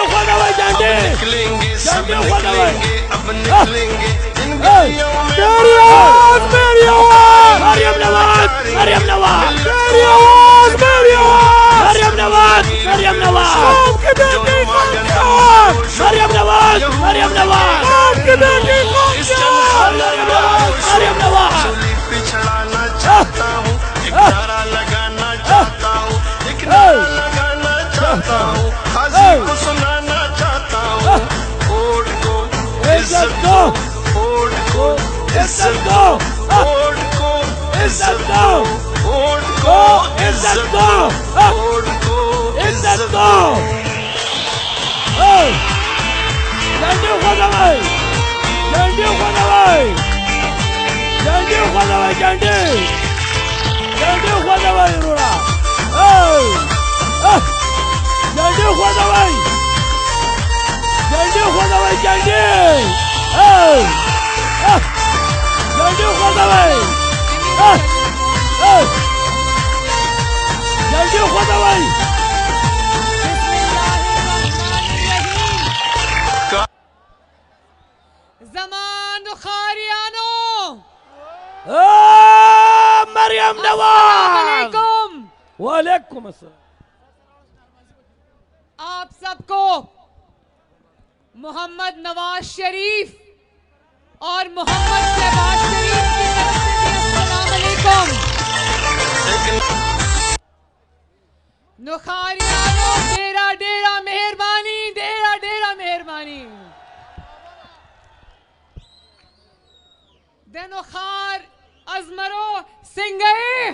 खोदा भाई झंडे निकलेंगे, सब झंडे खोदा भाई निकलेंगे, अब निकलेंगे इन गलियों में। तेरी आवाज मेरी आवाज, मरियम नवाज, मरियम नवाज, तेरी आवाज मेरी आवाज, मरियम नवाज, मरियम नवाज, आपके बेटे कौन सा? मरियम नवाज, मरियम नवाज, आपके बेटे कौन सा? मरियम नवाज। सूली पे चढ़ाना चाहता हूँ, एक नारा लगाना चाहता हूँ, एक नारा लगाना चाहता हूँ, हाजी को सुनाना चाहता हूँ। वोट को इज्जत दो, वोट को इज्जत दो, वोट को इज्जत दो, वोट को इज्जत दो, वोट को इज्जत दो। झंडे खोदा भाई, झंडे खोदा भाई, झंडे खोदा भाई, झंडे झंडे खोदा भाई रोड़ा, झंडे खोदा भाई, झंडे खोदा भाई, झंडे झंडे खोदा भाई, झंडे खोदा भाई। ज़मान खारियानो, मरियम नवाज, वालेकुम। वालेकुम अस्सलाम। आप सबको मोहम्मद नवाज शरीफ और मोहम्मद शहबाज शरीफ की तरफ से भी अस्सलाम वालेकुम। नुखारियानो, डेरा डेरा मेहरबानी, डेरा डेरा मेहरबानी। देनोखार अजमरो सिंगए,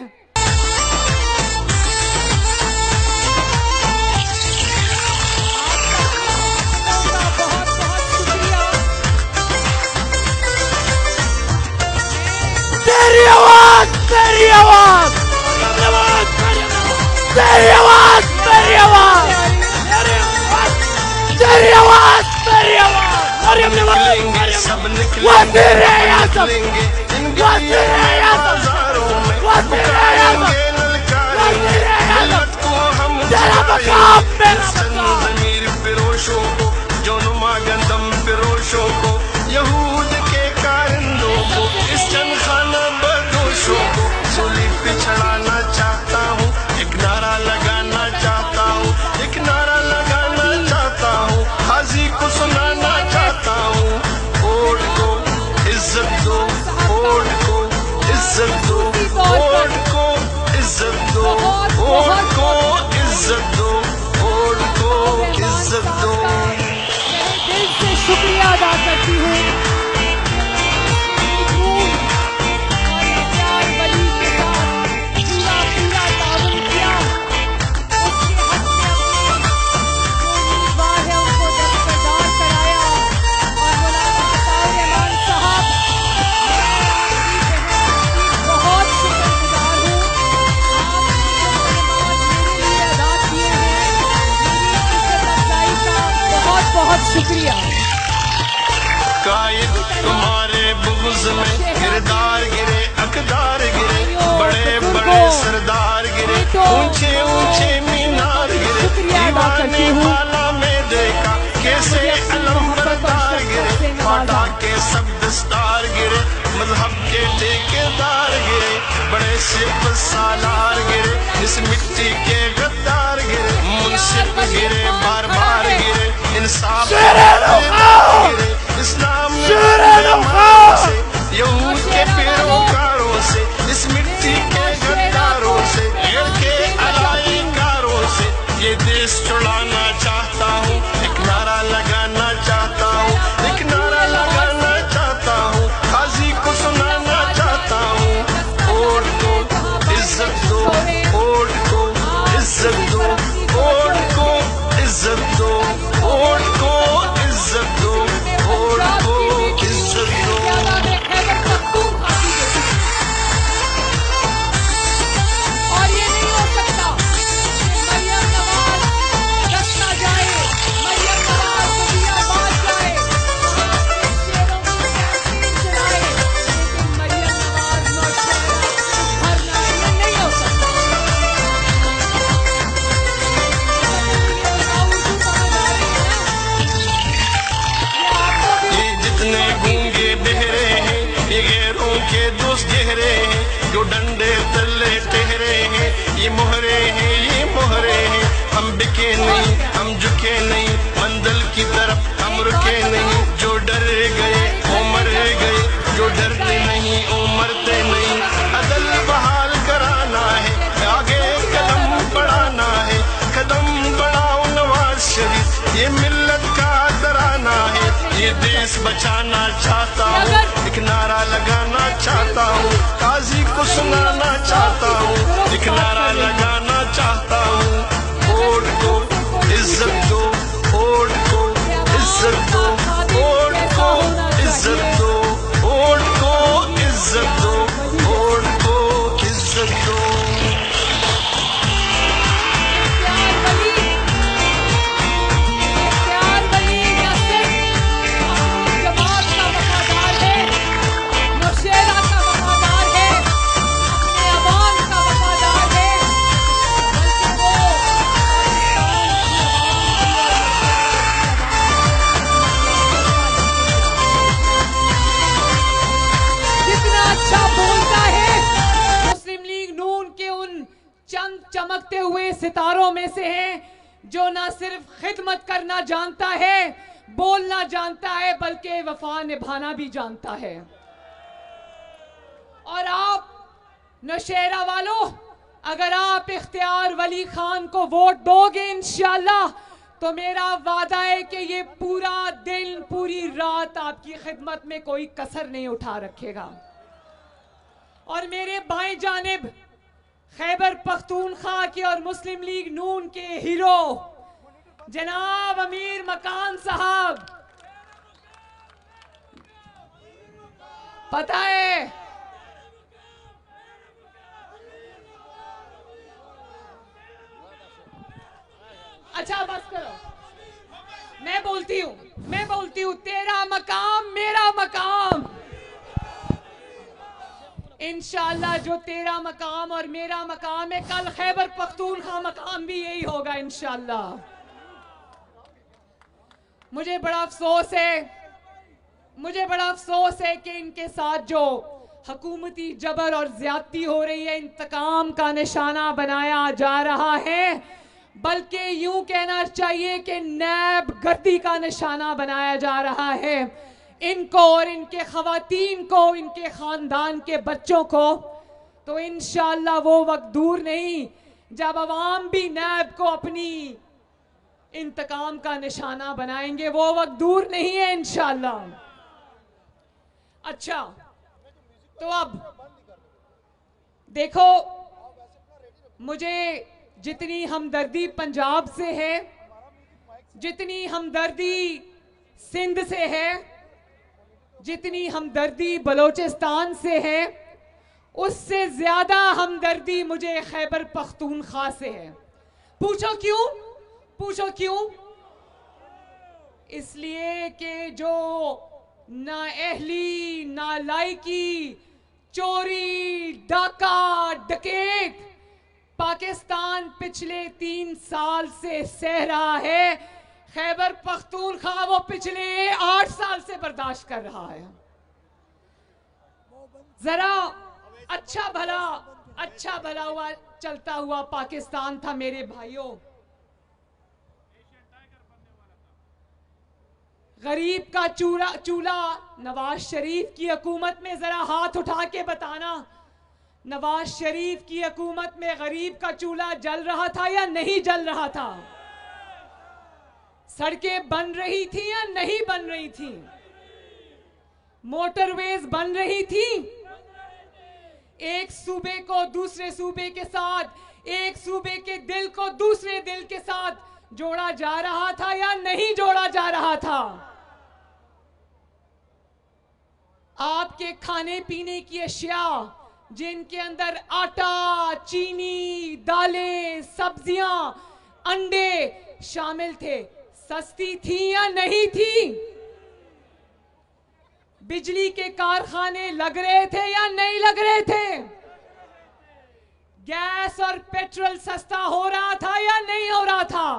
बहुत बहुत शुक्रिया। तेरी आवाज, तेरी आवाज, तेरी आवाज, तेरी आवाज, तेरी आवाज, तेरी आवाज, मरियम नवाज, सब वज़ीर-ए-आज़म, निकलेंगे इन गलियों में, बाजारों में, पुकारेंगे, ललकारेंगे मिल्लत को हम जगाएंगे। ज़मीर फिरोशों को, जो नुमा गंदम फिरोशों को, यहूद के कारिंदों को, इस चंदखाना बदोशों को सूली पे चढ़ाना चाहता हूँ, एक नारा लगाना चाहता हूँ, एक नारा लगाना चाहता हूँ, हाजी को सुनाना चाहता हूँ। वोट को इज्जत दो, वोट को इज्जत दो, वोट को इज्जत दो, वोट को इज्जत दो, वोट को इज्जत दो। दिल से शुक्रिया अदा करती हूँ। और प्यार वली के साथ पूरा पूरा ताउन किया। उसके हक में अपने जो उम्मीदवार है उनको दस्तरदार कराया। और मौलाना अताउर रहमान साहब, मैं आपकी बहुत शुक्रगुजार हूँ। आपने जो कलमात मेरे लिए अदा किए हैं, मेरी इज्जत अफजाई का बहुत बहुत शुक्रिया। कायद तुम्हारे बुग़्ज़ में किरदार गिरे, अकदार गिरे, बड़े बड़े सरदार गिरे, ऊंचे ऊंचे मीनार गिरे, दीवाने वाला में देखा कैसे अलम बरदार गिरे, फाटा के सब दस्तार गिरे, मजहब के ठेकेदार गिरे, बड़े सिप सालार गिरे, इस मिट्टी के गद्दार गिरे, मुंसिफ गिरे, बार बार गिरे, इंसाफ गिरे, इस्लाम में से, यहूद के पैरोकारों से, इस मिट्टी के गद्दारों से, एड़ के अलाइकारों से ये देश छुड़ाना चाहता हूँ, एक नारा लगाना चाहता हूँ, एक नारा लगाना चाहता हूँ, हाजी को सुनाना चाहता हूँ। वोट को इज्जत दो, वोट को इज्जत दो, वोट को इज्जत दो, वोट को इज्जत दो, वोट को इज्जत दो। ये दोस्त गहरे हैं जो डंडे तले ठहरे हैं, ये मोहरे हैं ये मोहरे हैं, हम बिके नहीं हम झुके नहीं, मंजिल की तरफ हम रुके नहीं, जो डर गए वो मर गए, जो डरते नहीं वो मरते नहीं, अदल बहाल कराना है, आगे कदम बढ़ाना है, कदम बढ़ाओ नवाज शरीफ, ये मिल्लत का तराना है, ये देश बचाना चाहता हूँ, एक नारा लगाना चाहता हूँ, काजी को सुनाना चाहता हूँ, एक नारा लगाना चाहता हूँ, वोट को इज्जत दो, वोट को इज्जत दो, वोट को इज्जत दो, वोट को इज्जत दो, वोट को इज्जत दो। चमकते हुए सितारों में से है जो ना सिर्फ खिदमत करना जानता है, बोलना जानता है, बल्कि वफा निभाना भी जानता है। और आप नौशहरा वालों, अगर आप इख्तियार वली खान को वोट दोगे इंशाअल्लाह, तो मेरा वादा है कि ये पूरा दिन पूरी रात आपकी खिदमत में कोई कसर नहीं उठा रखेगा। और मेरे बाएं जानिब खैबर पख्तूनख्वा के और मुस्लिम लीग नून के हीरो जनाब अमीर मकान साहब, पता है अच्छा बस करो, मैं बोलती हूँ तेरा मकाम मेरा मकाम, इंशाअल्लाह जो तेरा मकाम और मेरा मकाम है, कल खैबर पख्तूनख्वा मकाम भी यही होगा इंशाअल्लाह। मुझे बड़ा अफसोस है कि इनके साथ जो हुकूमती जबर और ज्यादती हो रही है, इंतकाम का निशाना बनाया जा रहा है, बल्कि यूं कहना चाहिए कि नैब गर्दी का निशाना बनाया जा रहा है। इनको और इनके खवातीन को, इनके खानदान के बच्चों को, तो इंशाअल्लाह वो वक्त दूर नहीं जब अवाम भी नैब को अपनी इंतकाम का निशाना बनाएंगे, वो वक्त दूर नहीं है इंशाअल्लाह। अच्छा, तो अब देखो, मुझे जितनी हमदर्दी पंजाब से है, जितनी हमदर्दी सिंध से है, जितनी हमदर्दी बलोचिस्तान से है, उससे ज्यादा हमदर्दी मुझे खैबर पख्तूनख्वा से है। पूछो क्यों? इसलिए कि जो नाअहली, नालायकी, चोरी, डाका, डकैत पाकिस्तान पिछले 3 साल से सह रहा है, खैबर पख्तूनख्वा वो पिछले 8 साल से बर्दाश्त कर रहा है। जरा अच्छा भला हुआ चलता हुआ पाकिस्तान था मेरे भाइयों। गरीब का चूल्हा नवाज शरीफ की हुकूमत में, जरा हाथ उठा के बताना, नवाज शरीफ की हुकूमत में गरीब का चूल्हा जल रहा था या नहीं जल रहा था? सड़कें बन रही थी या नहीं बन रही थी? मोटरवेज बन रही थी? एक सूबे को दूसरे सूबे के साथ, एक सूबे के दिल को दूसरे दिल के साथ जोड़ा जा रहा था या नहीं जोड़ा जा रहा था? आपके खाने पीने की अशिया जिनके अंदर आटा, चीनी, दालें, सब्जियां, अंडे शामिल थे, सस्ती थी या नहीं थी? बिजली के कारखाने लग रहे थे या नहीं लग रहे थे? गैस और पेट्रोल सस्ता हो रहा था या नहीं हो रहा था?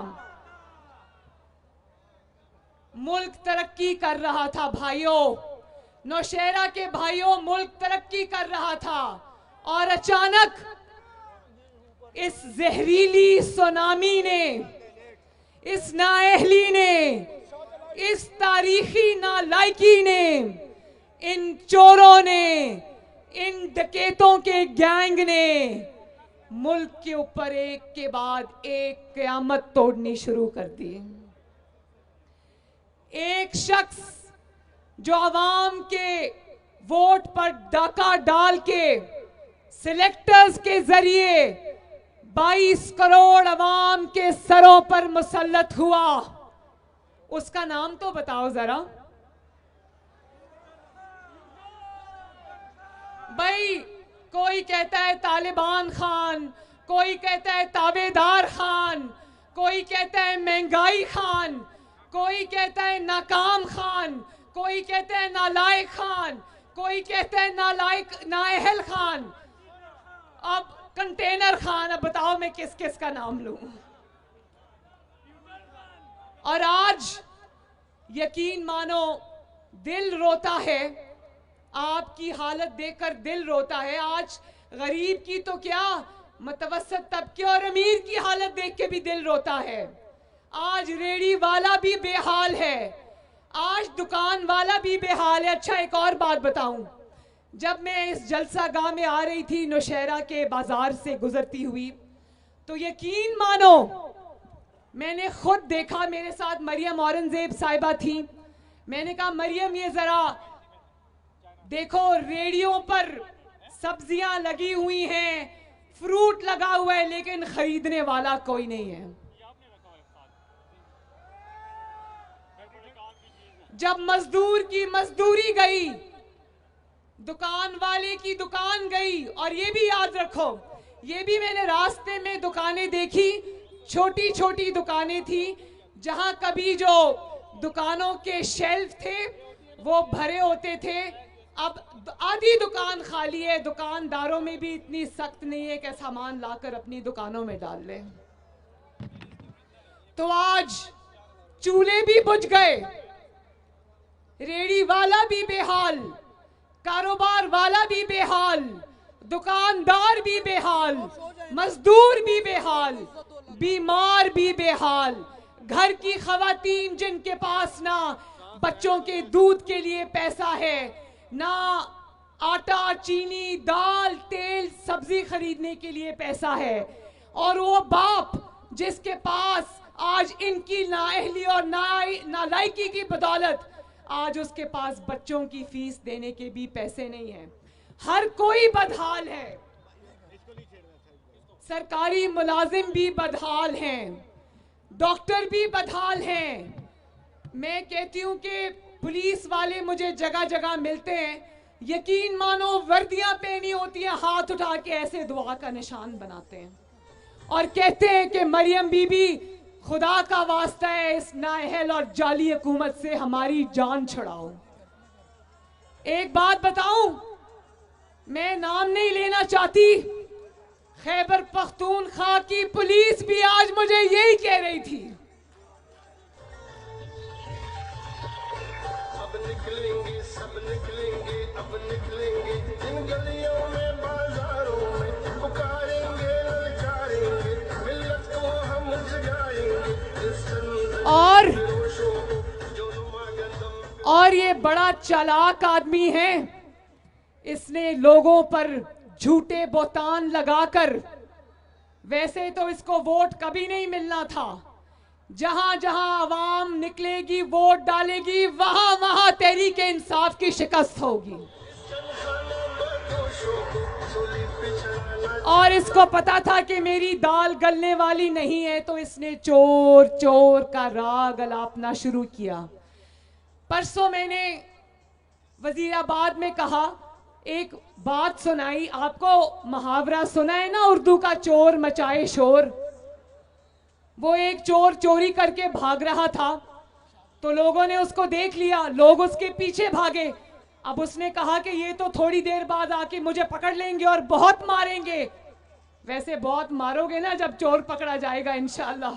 मुल्क तरक्की कर रहा था भाइयों। नौशहरा के भाइयों, मुल्क तरक्की कर रहा था और अचानक इस जहरीली सुनामी ने, इस नाअहली ने, इस तारीखी नालायकी ने, इन चोरों ने, इन डकैतों के गैंग ने मुल्क के ऊपर एक के बाद एक क़यामत तोड़नी शुरू कर दी। एक शख्स जो अवाम के वोट पर डाका डाल के सिलेक्टर्स के जरिए 22 करोड़ अवाम के सरों पर मुसल्लत हुआ, उसका नाम तो बताओ जरा। भाई, कोई कहता है तालिबान खान, कोई कहता है ताबेदार खान, कोई कहता है महंगाई खान, कोई कहता है नाकाम खान, कोई कहता है नालायक खान, कोई कहता है नाअहल खान, अब कंटेनर खान। अब बताओ मैं किस किस का नाम लूं। और आज यकीन मानो दिल रोता है, आपकी हालत देखकर दिल रोता है। आज गरीब की तो क्या, मुतवस्सित तबके और अमीर की हालत देख के भी दिल रोता है। आज रेड़ी वाला भी बेहाल है, आज दुकान वाला भी बेहाल है। अच्छा, एक और बात बताऊं, जब मैं इस जलसा गाह में आ रही थी, नौशहरा के बाजार से गुजरती हुई, तो यकीन मानो मैंने खुद देखा, मेरे साथ मरियम औरंगजेब साहिबा थी। मैंने कहा, मरियम ये जरा देखो, रेडियों पर सब्जियां लगी हुई हैं, फ्रूट लगा हुआ है, लेकिन खरीदने वाला कोई नहीं है। जब मजदूर की मजदूरी गई, दुकान वाले की दुकान गई। और ये भी याद रखो, ये भी मैंने रास्ते में दुकानें देखी, छोटी छोटी दुकानें थी, जहां कभी जो दुकानों के शेल्फ थे वो भरे होते थे, अब आधी दुकान खाली है। दुकानदारों में भी इतनी सख्त नहीं है कि सामान लाकर अपनी दुकानों में डाल लें। तो आज चूल्हे भी बुझ गए, रेड़ी वाला भी बेहाल, कारोबार वाला भी बेहाल, दुकानदार भी बेहाल, मजदूर भी बेहाल, बीमार भी बेहाल। घर की खवातीन जिनके पास ना बच्चों के दूध के लिए पैसा है, ना आटा, चीनी, दाल, तेल, सब्जी खरीदने के लिए पैसा है, और वो बाप जिसके पास आज इनकी नाअहली और नालायकी की बदौलत आज उसके पास बच्चों की फीस देने के भी पैसे नहीं हैं। हर कोई बदहाल है, सरकारी मुलाजिम भी बदहाल हैं, डॉक्टर भी बदहाल हैं। मैं कहती हूं कि पुलिस वाले मुझे जगह जगह मिलते हैं, यकीन मानो वर्दियां पहनी होती हैं, हाथ उठा के ऐसे दुआ का निशान बनाते हैं और कहते हैं कि मरियम बीबी, खुदा का वास्ता है, इस नाअहल और जाली हुकूमत से हमारी जान छुड़ाओ। एक बात बताऊं, मैं नाम नहीं लेना चाहती, खैबर पख्तूनख्वा की पुलिस भी आज मुझे यही कह रही थी। अब निकलेंगे, सब निकलेंगे, अब निकलेंगे, इन गलियों में, बाजारों में, पुकारेंगे, ललकारेंगे, मिल्लत को हम जगाएंगे। और ये बड़ा चालाक आदमी है, इसने लोगों पर झूठे बोतान लगाकर, वैसे तो इसको वोट कभी नहीं मिलना था, जहां जहां आवाम निकलेगी, वोट डालेगी, वहां वहां तहरीक इंसाफ की शिकस्त होगी। और इसको पता था कि मेरी दाल गलने वाली नहीं है, तो इसने चोर चोर का राग अलापना शुरू किया। परसों मैंने वजीराबाद में कहा, एक बात सुनाई आपको, मुहावरा सुना है ना उर्दू का, चोर मचाए शोर। वो एक चोर चोरी करके भाग रहा था, तो लोगों ने उसको देख लिया, लोग उसके पीछे भागे। अब उसने कहा कि ये तो थोड़ी देर बाद आके मुझे पकड़ लेंगे और बहुत मारेंगे। वैसे बहुत मारोगे ना जब चोर पकड़ा जाएगा इंशाअल्लाह।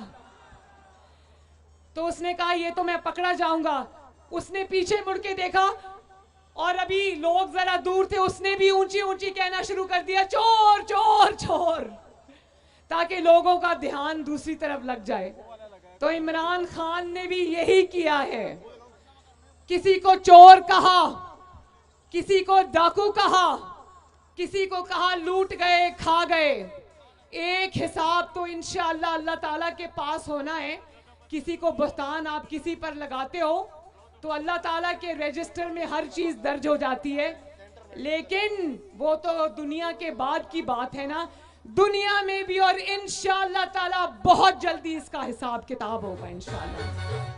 तो उसने कहा ये तो मैं पकड़ा जाऊंगा। उसने पीछे मुड़ के देखा और अभी लोग जरा दूर थे, उसने भी ऊंची ऊंची कहना शुरू कर दिया चोर चोर चोर, ताकि लोगों का ध्यान दूसरी तरफ लग जाए। तो इमरान खान ने भी यही किया है, किसी को चोर कहा, किसी को डाकू कहा, किसी को कहा लूट गए खा गए। एक हिसाब तो इंशाअल्लाह अल्लाह ताला के पास होना है। किसी को बहतान आप किसी पर लगाते हो तो अल्लाह ताला के रजिस्टर में हर चीज दर्ज हो जाती है, लेकिन वो तो दुनिया के बाद की बात है ना, दुनिया में भी। और इंशाअल्लाह ताला बहुत जल्दी इसका हिसाब किताब होगा इंशाअल्लाह।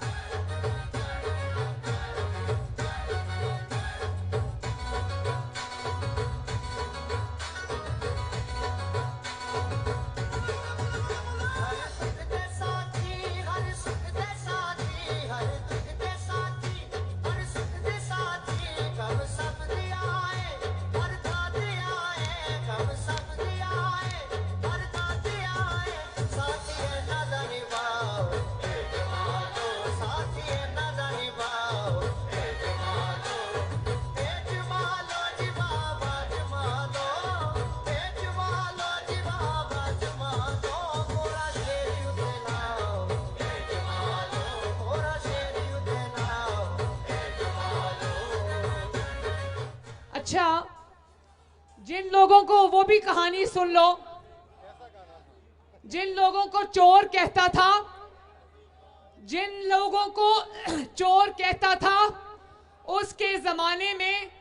अच्छा, जिन लोगों को, वो भी कहानी सुन लो, जिन लोगों को चोर कहता था, जिन लोगों को चोर कहता था, उसके जमाने में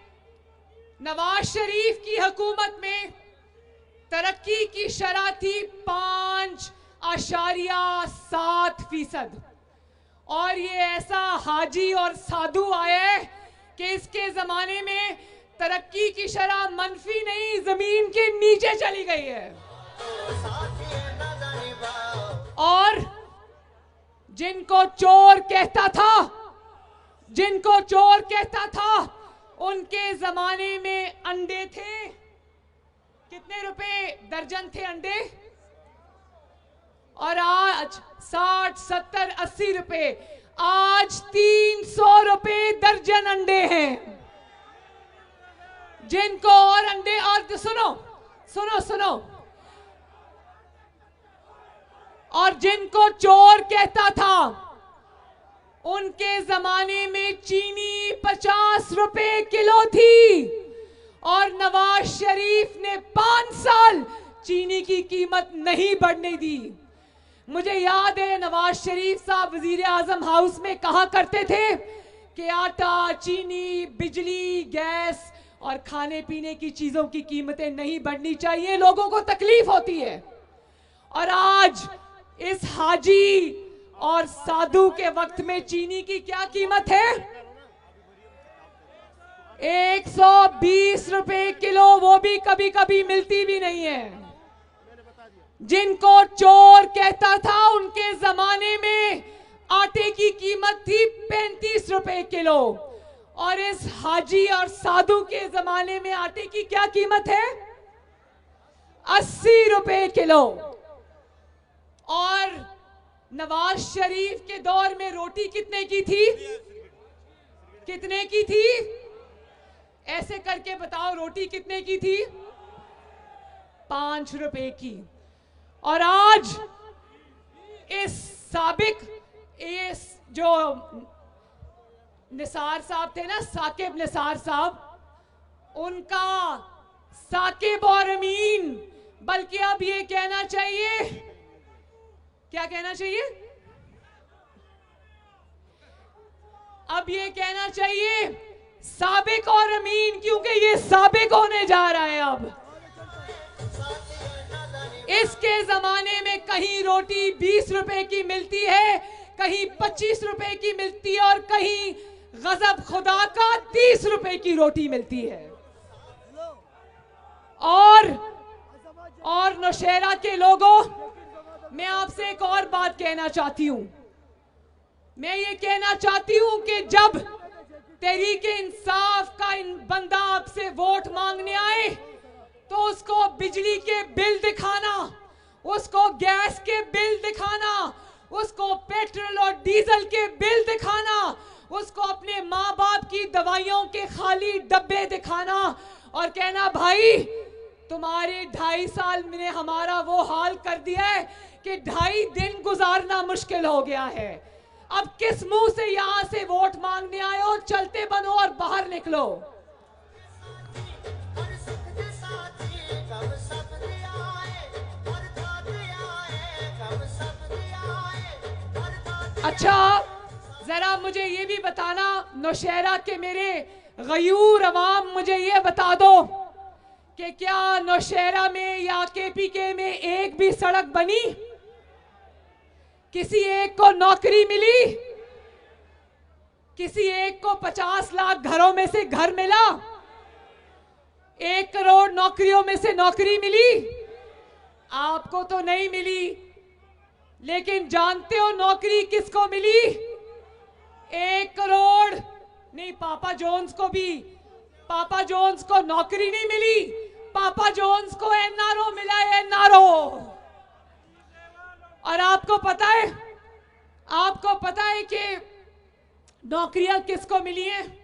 नवाज शरीफ की हुकूमत में तरक्की की शरह थी 5.7%। और ये ऐसा हाजी और साधु आया है कि इसके जमाने में तरक्की की शरह मनफी नहीं, जमीन के नीचे चली गई है। और जिनको चोर कहता था, जिनको चोर कहता था, उनके जमाने में अंडे थे, कितने रुपए दर्जन थे अंडे, और आज 60, 70, 80 रुपए, आज 300 रुपए दर्जन अंडे हैं। जिनको और अंडे, और सुनो सुनो सुनो, और जिनको चोर कहता था, उनके जमाने में चीनी 50 रुपए किलो थी, और नवाज शरीफ ने 5 साल चीनी की कीमत नहीं बढ़ने दी। मुझे याद है नवाज शरीफ साहब वजीर आजम हाउस में कहा करते थे कि आटा, चीनी, बिजली, गैस और खाने पीने की चीजों की कीमतें नहीं बढ़नी चाहिए, लोगों को तकलीफ होती है। और आज इस हाजी और साधु के वक्त में चीनी की क्या कीमत है? 120 रुपए किलो, वो भी कभी कभी मिलती भी नहीं है। जिनको चोर कहता था, उनके जमाने में आटे की कीमत थी 35 रुपए किलो, और इस हाजी और साधु के जमाने में आटे की क्या कीमत है? 80 रुपए किलो। और नवाज शरीफ के दौर में रोटी कितने की थी? कितने की थी? ऐसे करके बताओ, रोटी कितने की थी? 5 रुपए की। और आज इस साबिक, इस जो निसार साहब थे ना, साकिब निसार साहब, उनका साकिब और अमीन, बल्कि अब ये कहना चाहिए, क्या कहना चाहिए? अब ये कहना चाहिए साबिक और अमीन, क्योंकि ये साबिक होने जा रहा है। अब इसके जमाने में कहीं रोटी 20 रुपए की मिलती है, कहीं 25 रुपए की मिलती है, और कहीं गजब खुदा का 30 रुपए की रोटी मिलती है। और नौशहरा के लोगों, मैं आपसे एक और बात कहना चाहती हूं। मैं ये कहना चाहती हूं कि जब तहरीके इंसाफ का बंदा आपसे वोट मांगने आए, तो उसको बिजली के बिल दिखाना, उसको गैस के बिल दिखाना, उसको पेट्रोल और डीजल के बिल दिखाना, उसको अपने माँ बाप की दवाइयों के खाली डब्बे दिखाना और कहना भाई तुम्हारे 2.5 साल में हमारा वो हाल कर दिया है कि 2.5 दिन गुजारना मुश्किल हो गया है। अब किस मुंह से यहां से वोट मांगने आए हो? चलते बनो और बाहर निकलो। अच्छा, जरा मुझे ये भी बताना, नौशहरा के मेरे गयूर अवाम, मुझे ये बता दो कि क्या नौशहरा में या केपीके में एक भी सड़क बनी? किसी एक को नौकरी मिली? किसी एक को 50 लाख घरों में से घर मिला? 1 करोड़ नौकरियों में से नौकरी मिली? आपको तो नहीं मिली, लेकिन जानते हो नौकरी किसको मिली? 1 करोड़ नहीं, पापा जोन्स को भी, पापा जोन्स को नौकरी नहीं मिली, पापा जोन्स को एनआरओ मिला है, एनआरओ। और आपको पता है कि नौकरियां किसको मिली हैं?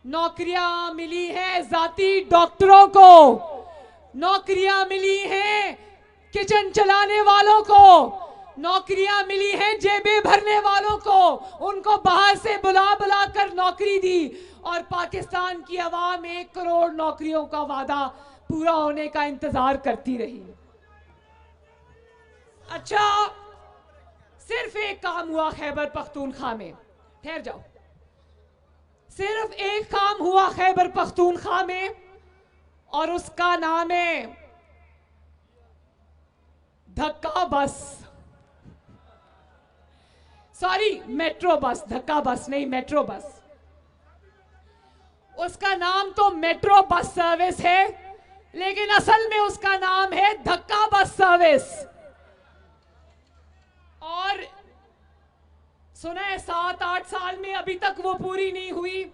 नौकरियां मिली हैं जाती डॉक्टरों को, नौकरियां मिली हैं किचन चलाने वालों को, नौकरियां मिली हैं जेबें भरने वालों को। उनको बाहर से बुला बुला कर नौकरी दी और पाकिस्तान की आवाम 1 करोड़ नौकरियों का वादा पूरा होने का इंतजार करती रही। अच्छा, सिर्फ एक काम हुआ खैबर पख्तूनख्वा में, ठहर जाओ, सिर्फ एक काम हुआ खैबर पख्तूनख्वा में और उसका नाम है धक्का बस। सॉरी, मेट्रो बस, धक्का बस नहीं, मेट्रो बस। उसका नाम तो मेट्रो बस सर्विस है, लेकिन असल में उसका नाम है धक्का बस सर्विस। और सुना है 7-8 साल में अभी तक वो पूरी नहीं हुई।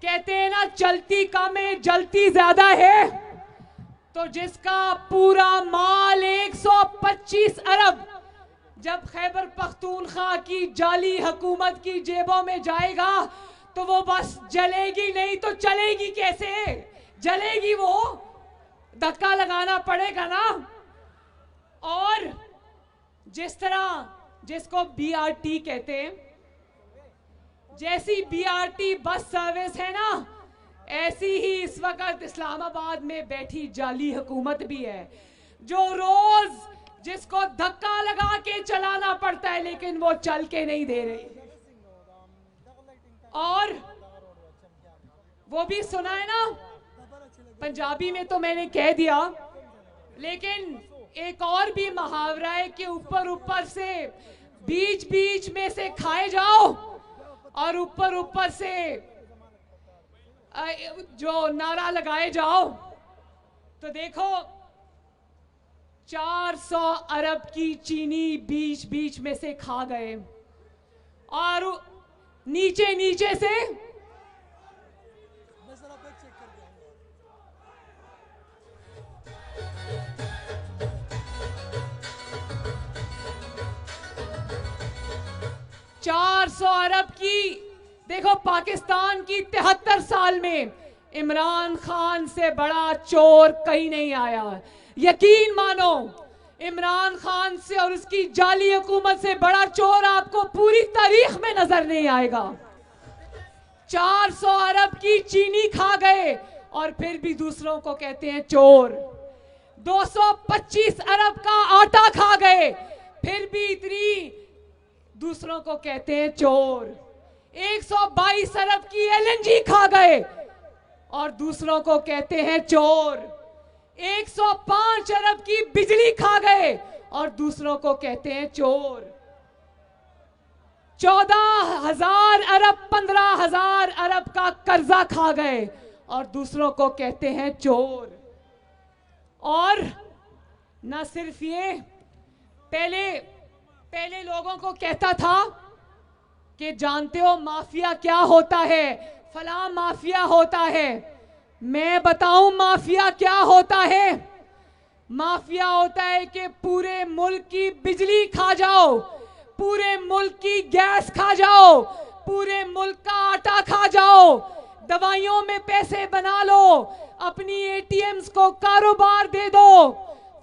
कहते हैं ना, चलती कम है जलती ज्यादा है। तो जिसका पूरा माल 125 अरब जब खैबर पख्तूनख्वा की जाली हुकूमत की जेबों में जाएगा तो वो बस जलेगी नहीं तो चलेगी कैसे? जलेगी, वो धक्का लगाना पड़ेगा ना। और जिस तरह, जिसको बीआरटी कहते हैं, जैसी बीआरटी बस सर्विस है ना, ऐसी ही इस वक्त इस्लामाबाद में बैठी जाली हुकूमत भी है, जो रोज जिसको धक्का लगा के चलाना पड़ता है, लेकिन वो चल के नहीं दे रही। और वो भी सुना है ना, पंजाबी में तो मैंने कह दिया, लेकिन एक और भी मुहावरा है कि ऊपर ऊपर से बीच बीच में से खाए जाओ और ऊपर ऊपर से जो नारा लगाए जाओ। तो देखो, 400 अरब की चीनी बीच बीच में से खा गए और नीचे नीचे से $400 अरब की। देखो, पाकिस्तान की 73 साल में इमरान खान से बड़ा चोर कहीं नहीं आया। यकीन मानो, इमरान खान से और उसकी जाली हुकूमत से बड़ा चोर आपको पूरी तारीख में नजर नहीं आएगा। 400 अरब की चीनी खा गए और फिर भी दूसरों को कहते हैं चोर। 225 अरब का आटा खा गए, फिर भी इतनी दूसरों को कहते हैं चोर। 122 अरब की एलएनजी खा गए और दूसरों को कहते हैं चोर। 105 अरब की बिजली खा गए और दूसरों को कहते हैं चोर। 14,000 अरब 15,000 अरब का कर्जा खा गए और दूसरों को कहते हैं चोर। और न सिर्फ ये, पहले लोगों को कहता था कि जानते हो माफिया क्या होता है, फलां माफिया होता है। मैं बताऊं माफिया क्या होता है? माफिया होता है कि पूरे मुल्क की बिजली खा जाओ, पूरे मुल्क की गैस खा जाओ, पूरे मुल्क का आटा खा जाओ, दवाइयों में पैसे बना लो, अपनी एटीएम्स को कारोबार दे दो,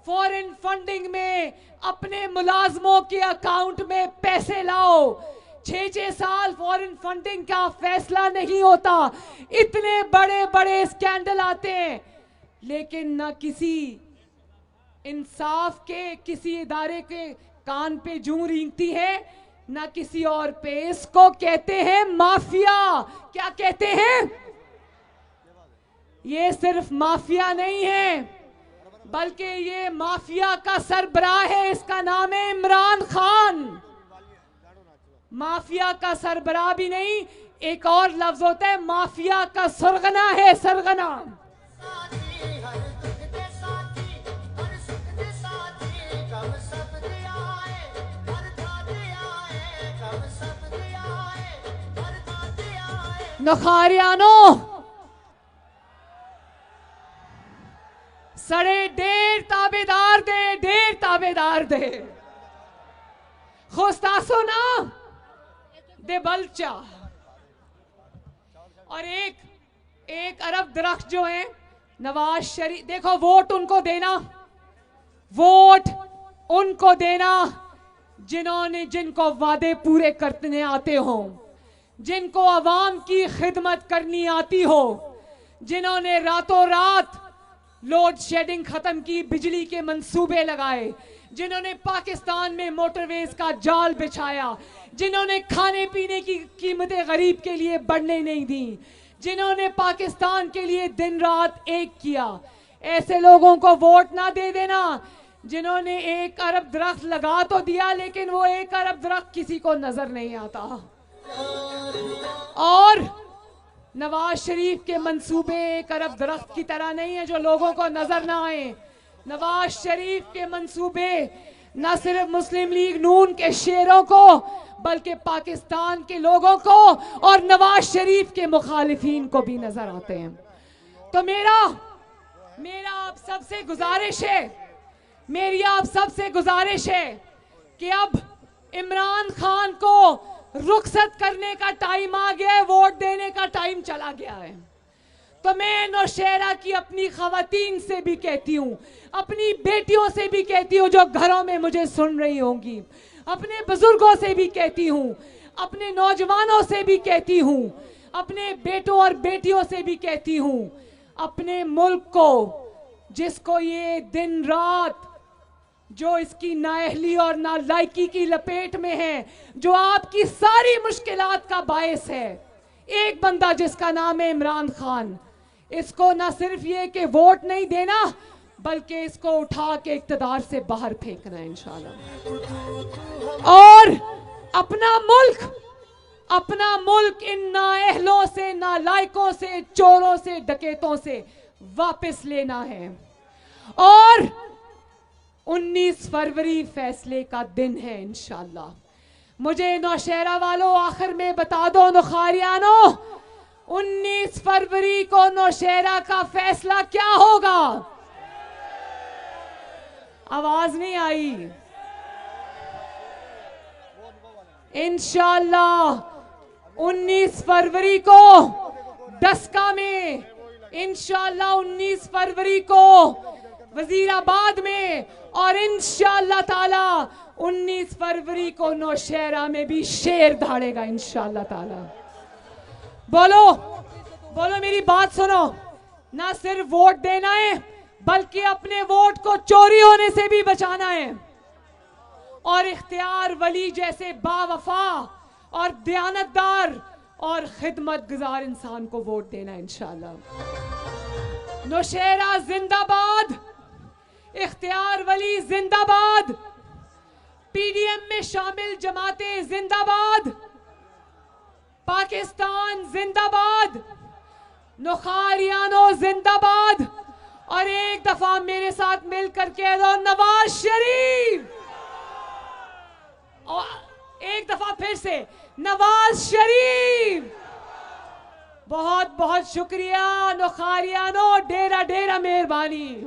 फॉरेन फंडिंग में अपने मुलाजमों के अकाउंट में पैसे लाओ। 6-6 साल फॉरेन फंडिंग का फैसला नहीं होता, इतने बड़े बड़े स्कैंडल आते हैं, लेकिन ना किसी इंसाफ के किसी इदारे के कान पे जूं रेंगती है, ना किसी और पे। इसको कहते हैं माफिया। क्या कहते हैं? ये सिर्फ माफिया नहीं है, बल्कि ये माफिया का सरबराह है, इसका नाम है इमरान खान। माफिया का सरबराह भी नहीं, एक और लफ्ज होता है माफिया का सरगना है, सरगना। नखारियानो, सड़े ढेर ताबेदार दे, ढेर ताबेदार दे, खुस्तासो ना दे बलचा। और एक अरब दरख्त जो है नवाज शरीफ, देखो वोट उनको देना, वोट उनको देना जिनको वादे पूरे करने आते हो, जिनको अवाम की खिदमत करनी आती हो, जिन्होंने रातों रात लोड शेडिंग खत्म की, बिजली के मंसूबे लगाए, जिन्होंने पाकिस्तान में मोटरवेज का जाल बिछाया, जिन्होंने खाने पीने की कीमतें गरीब के लिए बढ़ने नहीं दी, जिन्होंने पाकिस्तान के लिए दिन रात एक किया। ऐसे लोगों को वोट ना दे देना जिन्होंने 1 अरब दरख्त लगा तो दिया, लेकिन वो 1 अरब दरख्त किसी को नजर नहीं आता। और नवाज शरीफ के मंसूबे 1 अरब दरख्त की तरह नहीं है जो लोगों को नजर ना आए। नवाज शरीफ के मंसूबे न सिर्फ मुस्लिम लीग नून के शेरों को, बल्कि पाकिस्तान के लोगों को और नवाज शरीफ के मुखालिफिन को भी नजर आते हैं। तो मेरा आप सबसे गुजारिश है, मेरी आप सबसे गुजारिश है कि अब इमरान खान को रुखसत करने का टाइम आ गया है, वोट देने का टाइम चला गया है। तो मैं नौशहरा की अपनी खवातीन से भी कहती हूँ, अपनी बेटियों से भी कहती हूँ जो घरों में मुझे सुन रही होंगी, अपने बुजुर्गों से भी कहती हूँ, अपने नौजवानों से भी कहती हूँ, अपने बेटों और बेटियों से भी कहती हूँ, अपने मुल्क को जिसको ये दिन रात जो इसकी नाअहली और नालायकी की लपेट में है, जो आपकी सारी मुश्किलात का बायस है, एक बंदा जिसका नाम है इमरान खान, इसको ना सिर्फ ये कि वोट नहीं देना, बल्कि इसको उठा के इक्तदार से बाहर फेंकना है इंशाल्लाह। और अपना मुल्क इन नाअहलों से, नालायकों से, चोरों से, डकैतों से वापस लेना है। और 19 फरवरी फैसले का दिन है इंशाल्लाह। मुझे नौशहरा वालों आखिर में बता दो, नौखारियानो, 19 फरवरी को नौशहरा का फैसला क्या होगा? आवाज नहीं आई। इंशाल्लाह 19 फरवरी को डस्का में, इंशाल्लाह 19 फरवरी को वजीराबाद में, और इंशाल्लाह ताला 19 फरवरी को नौशहरा में भी शेर धाड़ेगा इंशाल्लाह ताला। बोलो मेरी बात सुनो, ना सिर्फ वोट देना है, बल्कि अपने वोट को चोरी होने से भी बचाना है, और इख्तियार वली जैसे बावफा और दयानतदार और खिदमत गुजार इंसान को वोट देना इंशाल्लाह। नौशहरा जिंदाबाद, इख्तियार वली जिंदाबाद, पीडीएम में शामिल जमातें जिंदाबाद, पाकिस्तान जिंदाबाद, नौखारियानो जिंदाबाद, और एक दफा मेरे साथ मिलकर कह दो नवाज शरीफ, और एक दफा फिर से नवाज शरीफ। बहुत बहुत शुक्रिया नौखारियानो, ढेरा ढेरा मेहरबानी।